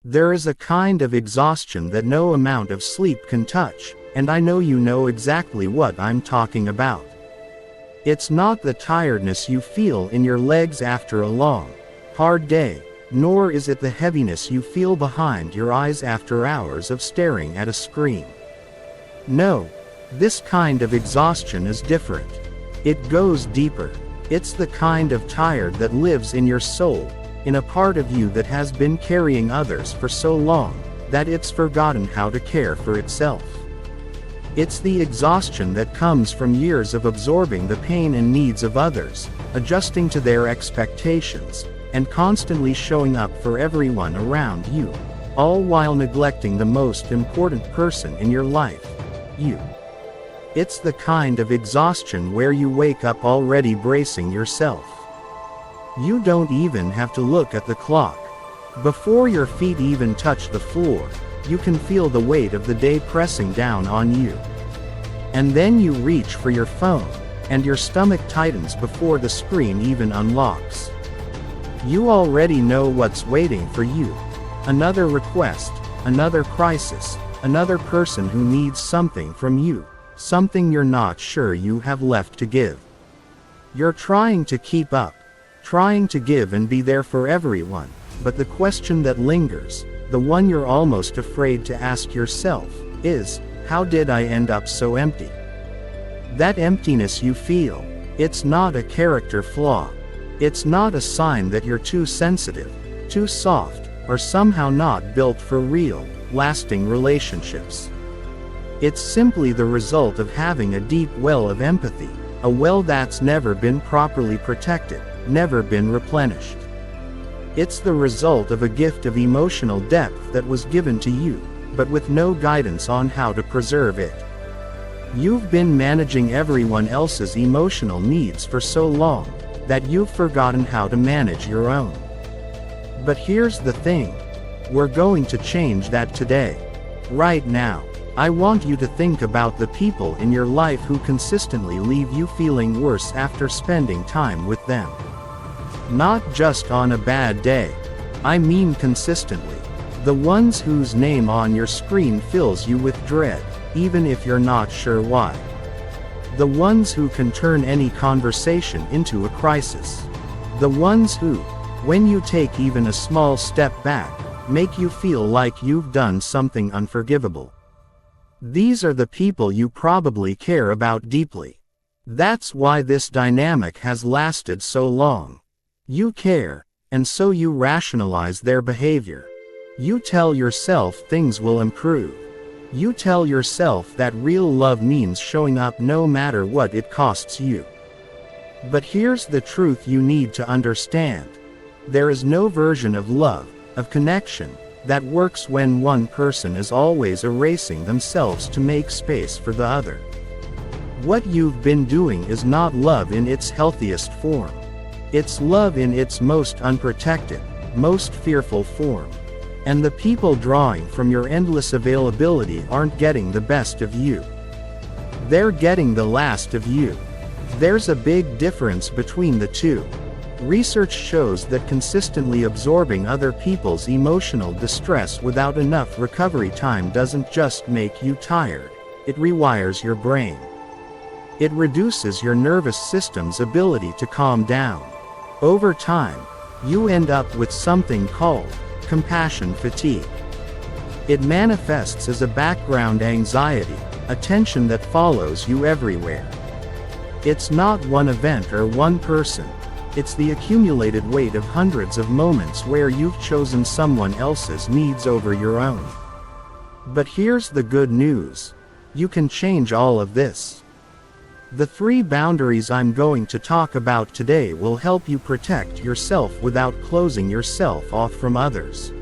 There is a kind of exhaustion that no amount of sleep can touch, and I know you know exactly what I'm talking about. It's not the tiredness you feel in your legs after a long, hard day, nor is it the heaviness you feel behind your eyes after hours of staring at a screen. No, this kind of exhaustion is different. It goes deeper. It's the kind of tired that lives in your soul, in a part of you that has been carrying others for so long, that it's forgotten how to care for itself. It's the exhaustion that comes from years of absorbing the pain and needs of others, adjusting to their expectations, and constantly showing up for everyone around you, all while neglecting the most important person in your life, you. It's the kind of exhaustion where you wake up already bracing yourself. You don't even have to look at the clock. Before your feet even touch the floor, you can feel the weight of the day pressing down on you. And then you reach for your phone, and your stomach tightens before the screen even unlocks. You already know what's waiting for you. Another request, another crisis, another person who needs something from you, something you're not sure you have left to give. You're trying to keep up, trying to give and be there for everyone, but the question that lingers, the one you're almost afraid to ask yourself, is, how did I end up so empty? That emptiness you feel, it's not a character flaw. It's not a sign that you're too sensitive, too soft, or somehow not built for real, lasting relationships. It's simply the result of having a deep well of empathy, a well that's never been properly protected, never been replenished. It's the result of a gift of emotional depth that was given to you, but with no guidance on how to preserve it. You've been managing everyone else's emotional needs for so long, that you've forgotten how to manage your own. But here's the thing. We're going to change that today. Right now. I want you to think about the people in your life who consistently leave you feeling worse after spending time with them. Not just on a bad day. I mean consistently. The ones whose name on your screen fills you with dread, even if you're not sure why. The ones who can turn any conversation into a crisis. The ones who, when you take even a small step back, make you feel like you've done something unforgivable. These are the people you probably care about deeply. That's why this dynamic has lasted so long. You care, and so you rationalize their behavior. You tell yourself things will improve. You tell yourself that real love means showing up no matter what it costs you. But here's the truth you need to understand. There is no version of love, of connection, that works when one person is always erasing themselves to make space for the other. What you've been doing is not love in its healthiest form. It's love in its most unprotected, most fearful form. And the people drawing from your endless availability aren't getting the best of you. They're getting the last of you. There's a big difference between the two. Research shows that consistently absorbing other people's emotional distress without enough recovery time doesn't just make you tired, it rewires your brain. It reduces your nervous system's ability to calm down. Over time, you end up with something called compassion fatigue. It manifests as a background anxiety, a tension that follows you everywhere. It's not one event or one person. It's the accumulated weight of hundreds of moments where you've chosen someone else's needs over your own. But here's the good news. You can change all of this. The 3 boundaries I'm going to talk about today will help you protect yourself without closing yourself off from others.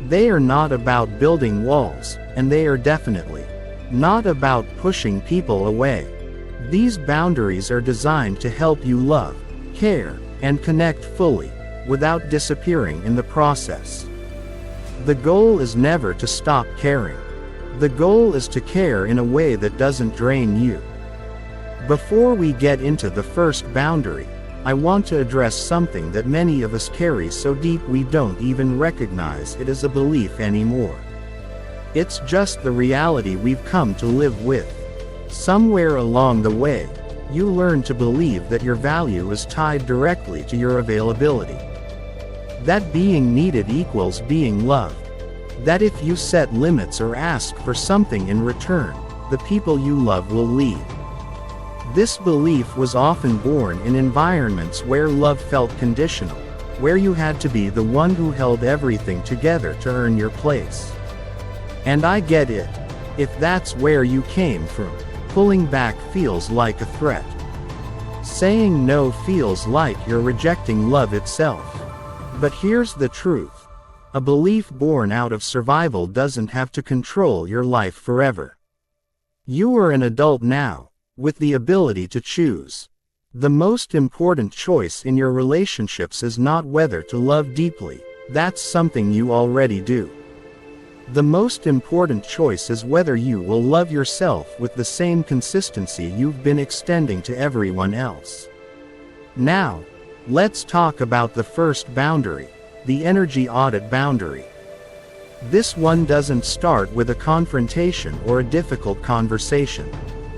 They are not about building walls, and they are definitely not about pushing people away. These boundaries are designed to help you love, care, and connect fully, without disappearing in the process. The goal is never to stop caring. The goal is to care in a way that doesn't drain you. Before we get into the first boundary, I want to address something that many of us carry so deep we don't even recognize it as a belief anymore. It's just the reality we've come to live with. Somewhere along the way, you learn to believe that your value is tied directly to your availability. That being needed equals being loved. That if you set limits or ask for something in return, the people you love will leave. This belief was often born in environments where love felt conditional, where you had to be the one who held everything together to earn your place. And I get it. If that's where you came from, pulling back feels like a threat. Saying no feels like you're rejecting love itself. But here's the truth. A belief born out of survival doesn't have to control your life forever. You are an adult now, with the ability to choose. The most important choice in your relationships is not whether to love deeply. That's something you already do. The most important choice is whether you will love yourself with the same consistency you've been extending to everyone else. Now, let's talk about the first boundary, the energy audit boundary. This one doesn't start with a confrontation or a difficult conversation.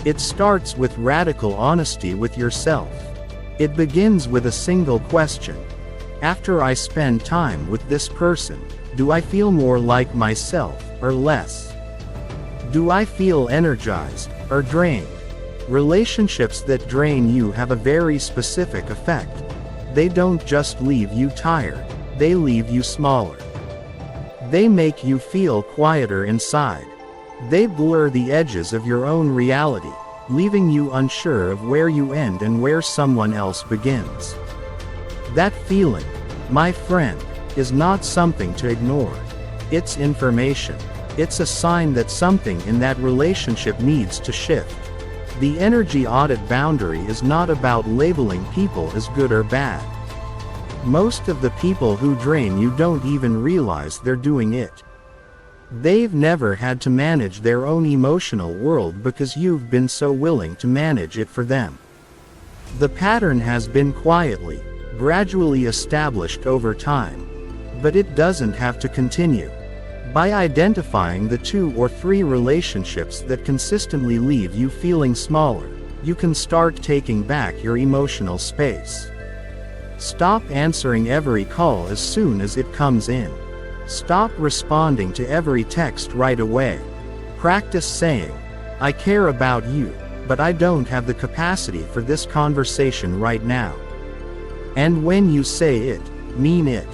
It starts with radical honesty with yourself. It begins with a single question. After I spend time with this person, do I feel more like myself, or less? Do I feel energized, or drained? Relationships that drain you have a very specific effect. They don't just leave you tired, they leave you smaller. They make you feel quieter inside. They blur the edges of your own reality, leaving you unsure of where you end and where someone else begins. That feeling, my friend, is not something to ignore. It's information. It's a sign that something in that relationship needs to shift. The energy audit boundary is not about labeling people as good or bad. Most of the people who drain you don't even realize they're doing it. They've never had to manage their own emotional world because you've been so willing to manage it for them. The pattern has been quietly, gradually established over time. But it doesn't have to continue. By identifying the 2 or 3 relationships that consistently leave you feeling smaller, you can start taking back your emotional space. Stop answering every call as soon as it comes in. Stop responding to every text right away. Practice saying, I care about you, but I don't have the capacity for this conversation right now. And when you say it, mean it.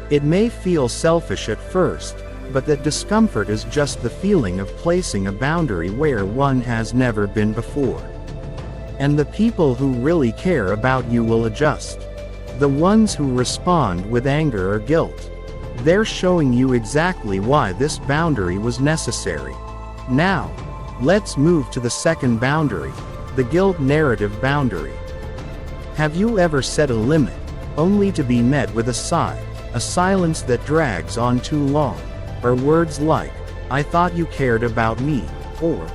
It may feel selfish at first, but that discomfort is just the feeling of placing a boundary where one has never been before. And the people who really care about you will adjust. The ones who respond with anger or guilt. They're showing you exactly why this boundary was necessary. Now, let's move to the second boundary, the guilt narrative boundary. Have you ever set a limit, only to be met with a sigh? A silence that drags on too long, or words like, I thought you cared about me, or,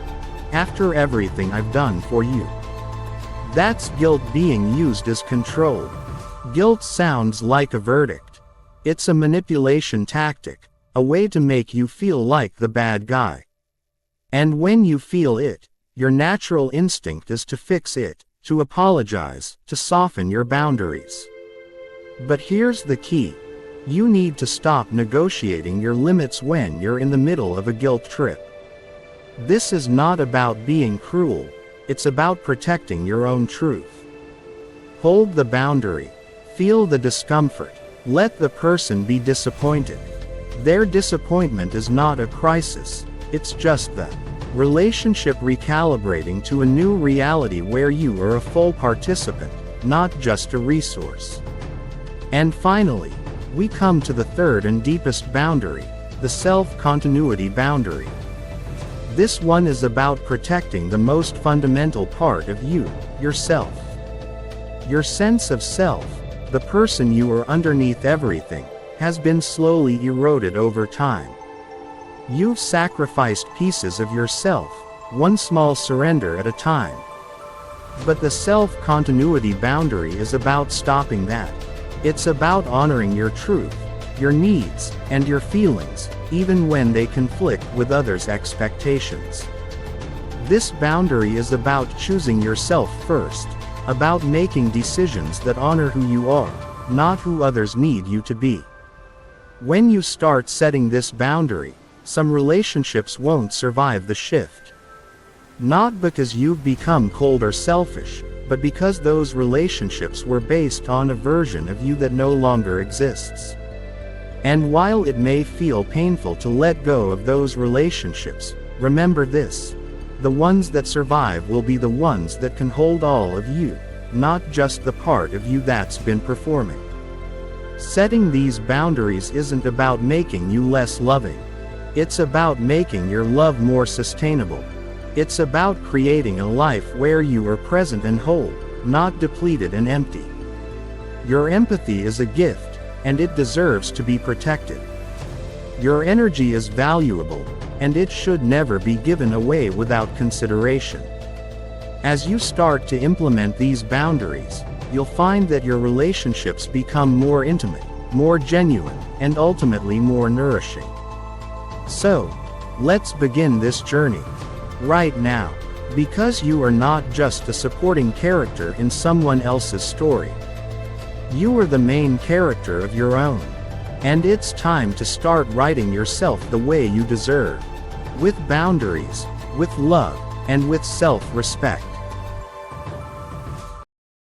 after everything I've done for you. That's guilt being used as control. Guilt sounds like a verdict. It's a manipulation tactic, a way to make you feel like the bad guy. And when you feel it, your natural instinct is to fix it, to apologize, to soften your boundaries. But here's the key. You need to stop negotiating your limits when you're in the middle of a guilt trip. This is not about being cruel, it's about protecting your own truth. Hold the boundary. Feel the discomfort. Let the person be disappointed. Their disappointment is not a crisis, it's just the relationship recalibrating to a new reality where you are a full participant, not just a resource. And finally, we come to the third and deepest boundary, the self-continuity boundary. This one is about protecting the most fundamental part of you, yourself. Your sense of self, the person you are underneath everything, has been slowly eroded over time. You've sacrificed pieces of yourself, one small surrender at a time. But the self-continuity boundary is about stopping that. It's about honoring your truth, your needs, and your feelings, even when they conflict with others' expectations. This boundary is about choosing yourself first, about making decisions that honor who you are, not who others need you to be. When you start setting this boundary, some relationships won't survive the shift. Not because you've become cold or selfish, but because those relationships were based on a version of you that no longer exists. And while it may feel painful to let go of those relationships, remember this: the ones that survive will be the ones that can hold all of you, not just the part of you that's been performing. Setting these boundaries isn't about making you less loving. It's about making your love more sustainable. It's about creating a life where you are present and whole, not depleted and empty. Your empathy is a gift, and it deserves to be protected. Your energy is valuable, and it should never be given away without consideration. As you start to implement these boundaries, you'll find that your relationships become more intimate, more genuine, and ultimately more nourishing. So, let's begin this journey right now, because you are not just a supporting character in someone else's story. You are the main character of your own. And it's time to start writing yourself the way you deserve. With boundaries, with love, and with self-respect.